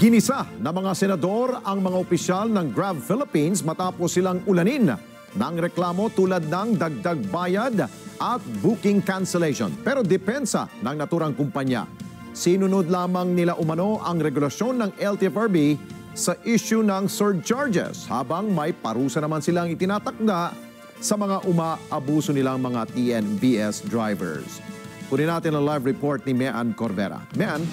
Ginisa na mga senador ang mga opisyal ng Grab Philippines matapos silang ulanin ng reklamo tulad ng dagdag bayad at booking cancellation. Pero depensa ng naturang kumpanya. Sinunod lamang nila umano ang regulasyon ng LTFRB sa issue ng surcharges habang may parusa naman silang itinatakda sa mga umaabuso nilang mga TNVS drivers. Kunin natin ang live report ni Mean Corvera. Mean?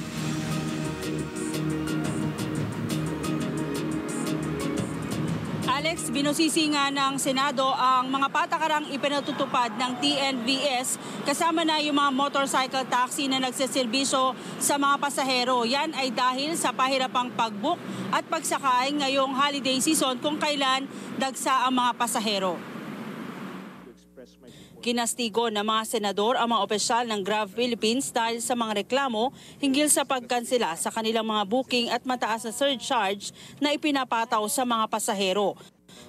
Alex, binusisi nga ng Senado ang mga patakarang ipinatutupad ng TNVS kasama na yung mga motorcycle taxi na nagseserbisyo sa mga pasahero. Yan ay dahil sa pahirapang pag-book at pagsakay ngayong holiday season kung kailan dagsa ang mga pasahero. Kinastigo ng mga senador ang mga opisyal ng Grab Philippines dahil sa mga reklamo hinggil sa pagkansela sa kanilang mga booking at mataas na surcharge na ipinapataw sa mga pasahero.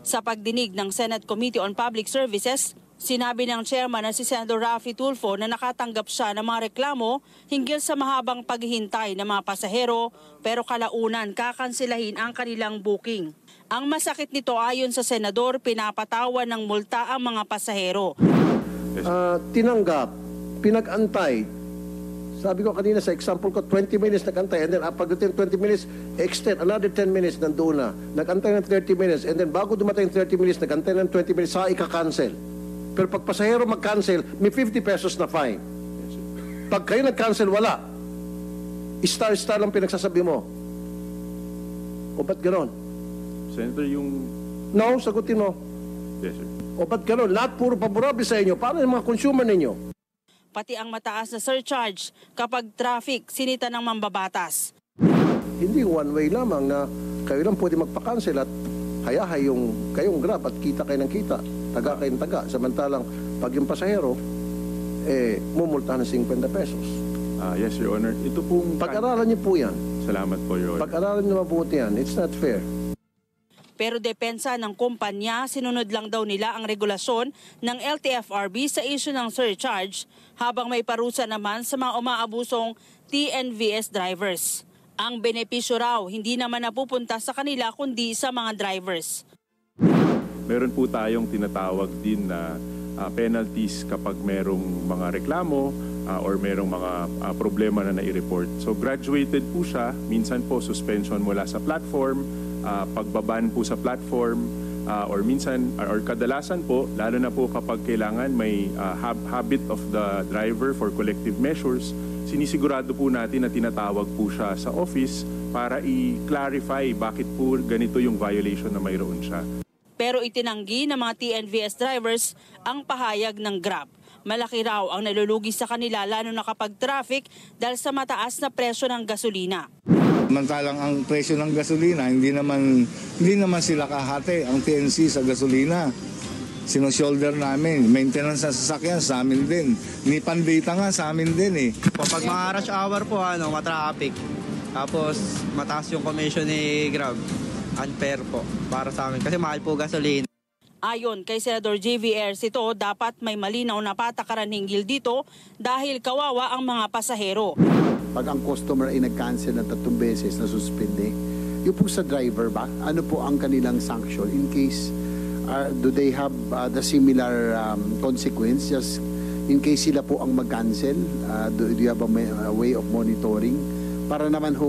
Sa pagdinig ng Senate Committee on Public Services, sinabi ng chairman na si Senator Raffy Tulfo na nakatanggap siya ng mga reklamo hinggil sa mahabang paghihintay ng mga pasahero pero kalaunan kakansilahin ang kanilang booking. Ang masakit nito ayon sa senador, pinapatawan ng multa ang mga pasahero. Tinanggap, pinag-antay. Sabi ko kanina sa example ko, 20 minutes nag-antay and then pagdating 20 minutes, extend another 10 minutes nandoon na. Nag-antay ng 30 minutes and then bago dumating 30 minutes, nag-antay ng 20 minutes, saka ika-cancel. Pero pag pasahero mag-cancel, may 50 pesos na fine. Pag kayo nag-cancel, wala. Star-star lang pinagsasabi mo. O ba't ganon? Senator, yung... No, sagutin mo. Yes, sir. O ba't gano'n? Lahat puro paborable sa inyo. Paano yung mga consumer ninyo? Pati ang mataas na surcharge kapag traffic sinita ng mambabatas. Hindi one way lamang na kayo lang pwede magpa-cancel at hayahay yung kayong Grab at kita kayo ng kita. Taga kayo ng taga. Samantalang pag yung pasahero, mumultahan ng 50 pesos. Yes, Your Honor. Ito pong... Pag-aralan niyo po yan. Salamat po, Your Honor. Pag-aralan niyo mabuti yan. It's not fair. Pero depensa ng kumpanya, sinunod lang daw nila ang regulasyon ng LTFRB sa issue ng surcharge habang may parusa naman sa mga umaabusong TNVS drivers. Ang benepisyo raw hindi naman napupunta sa kanila kundi sa mga drivers. Meron po tayong tinatawag din na penalties kapag merong mga reklamo or merong mga problema na nai-report. So graduated po siya, minsan po suspension mula sa platform, pagbaban po sa platform, or minsan or kadalasan po, lalo na po kapag kailangan may habit of the driver for collective measures, sinisigurado po natin na tinatawag po siya sa office para i-clarify bakit po ganito yung violation na mayroon siya. Pero itinanggi ng mga TNVS drivers ang pahayag ng Grab. Malaki raw ang nalulugi sa kanila lalo na kapag traffic dahil sa mataas na presyo ng gasolina. Samantalang ang presyo ng gasolina, hindi naman sila kahati ang TNC sa gasolina. Sino-shoulder namin. Maintenance sa sasakyan sa amin din. Nipan data nga sa amin din eh. Kapag mga rush hour po, matraffic. Tapos mataas yung commission ni Grab. Unfair po para sa amin kasi mahal po gasolina. Ayon kay Senador JVR Sito, dapat may malinaw na patakaran hinggil dito dahil kawawa ang mga pasahero. Pag ang customer ay nag-cancel ng 3 beses na suspende, yung po sa driver ba, ano po ang kanilang sanction in case do they have the similar consequences in case sila po ang mag-cancel? Do you have a way of monitoring para naman ho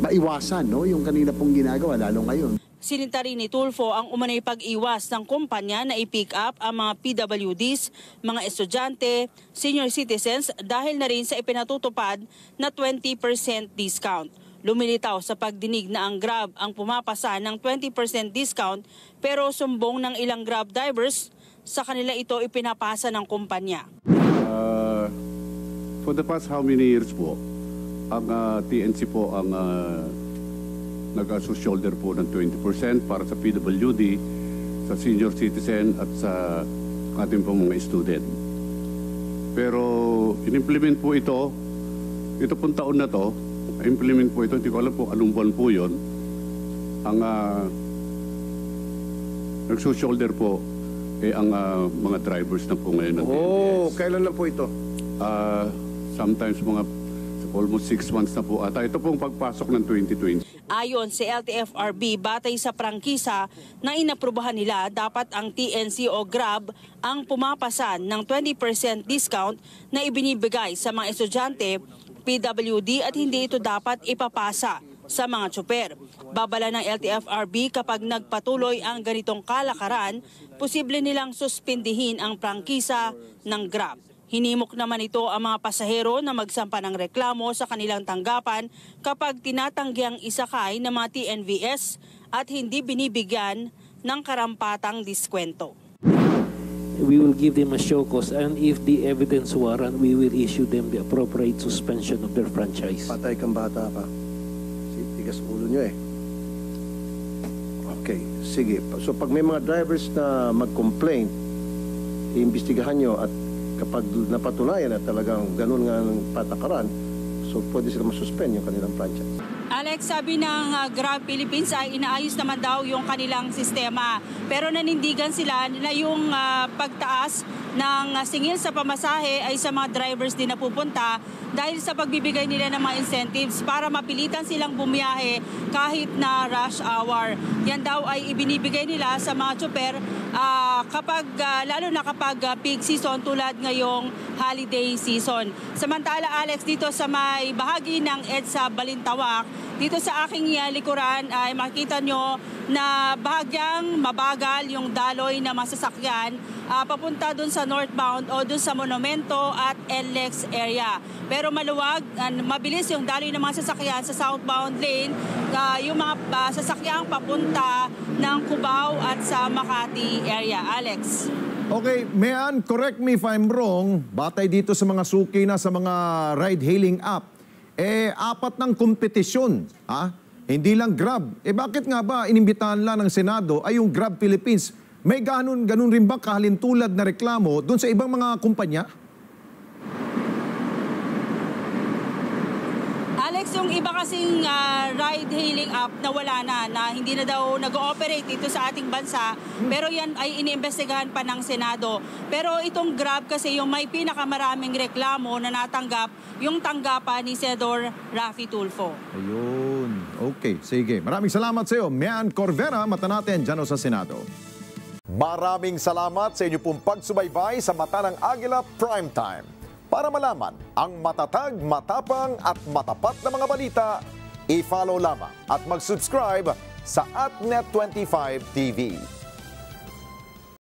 maiwasan yung kanila pong ginagawa lalo ngayon? Sininta rin ni Tulfo ang umanay pag-iwas ng kumpanya na i-pick up ang mga PWDs, mga estudyante, senior citizens dahil na rin sa ipinatutupad na 20% discount. Lumilitaw sa pagdinig na ang Grab ang pumapasa ng 20% discount pero sumbong ng ilang Grab drivers sa kanila ito ipinapasa ng kumpanya. For the past how many years po, ang TNC po ang nag-shoulder po ng 20% para sa PWD, sa senior citizen at sa ating po mga student. Pero in-implement po ito pong taon na to, implement po ito, hindi ko alam po anong buwan po yun, ang nag-shoulder po ang mga drivers na po ngayon. Kailan lang po ito? Sometimes mga Almost 6 months na po ata. Ito pong pagpasok ng 2020. Ayon sa LTFRB, batay sa prangkisa na inaprubahan nila, dapat ang TNC o Grab ang pumapasan ng 20% discount na ibinibigay sa mga estudyante, PWD, at hindi ito dapat ipapasa sa mga tsuper. Babala ng LTFRB kapag nagpatuloy ang ganitong kalakaran, posible nilang suspindihin ang prangkisa ng Grab. Hinimok naman ito ang mga pasahero na magsampa ng reklamo sa kanilang tanggapan kapag tinatanggiang isakay ng mga TNVS at hindi binibigyan ng karampatang diskwento. We will give them a show cause, and if the evidence warrant, we will issue them the appropriate suspension of their franchise. Patay kang bata pa. Tigas ulo nyo eh. Okay, sige. So pag may mga drivers na mag-complain, iimbestigahan nyo at kapag napatunayan na talagang ganun nga ng patakaran, so pwede sila masuspend yung kanilang franchise. Alex, sabi ng Grab Philippines ay inaayos naman daw yung kanilang sistema. Pero nanindigan sila na yung pagtaas ng singil sa pamasahe ay sa mga drivers din na pupunta dahil sa pagbibigay nila ng mga incentives para mapilitan silang bumiyahe kahit na rush hour. Yan daw ay ibinibigay nila sa mga tsuper lalo na kapag peak season tulad ngayong holiday season. Samantala, Alex, dito sa may bahagi ng EDSA Balintawak, dito sa aking likuran ay makita nyo na bahagyang mabagal yung daloy na masasakyan papunta dun sa northbound o dun sa Monumento at LEX area. Pero maluwag, mabilis yung daloy ng mga sasakyan sa southbound lane, yung mga sasakyang papunta ng Cubao at sa Makati area. Alex. Okay, Mean, correct me if I'm wrong, batay dito sa mga suki na sa mga ride-hailing app, apat ng kompetisyon, ha? Hindi lang Grab. Bakit nga ba inimbitahan lang ng Senado ay yung Grab Philippines? May ganun rin ba kahalintulad na reklamo doon sa ibang mga kumpanya? Alex, yung iba kasing ride-hailing app na wala na hindi na daw nag-ooperate dito sa ating bansa, pero yan ay iniimbestigahan pa ng Senado. Pero itong Grab kasi yung may pinakamaraming reklamo na natanggap, yung tanggapan ni Senador Raffy Tulfo. Ayun. Okay, sige. Maraming salamat sa iyo, Mean Corvera, mata natin dyan sa Senado. Maraming salamat sa inyo pong pagsubaybay sa Mata ng Agila Primetime. Para malaman ang matatag, matapang at matapat na mga balita, i-follow lamang at mag-subscribe sa @Net25 TV.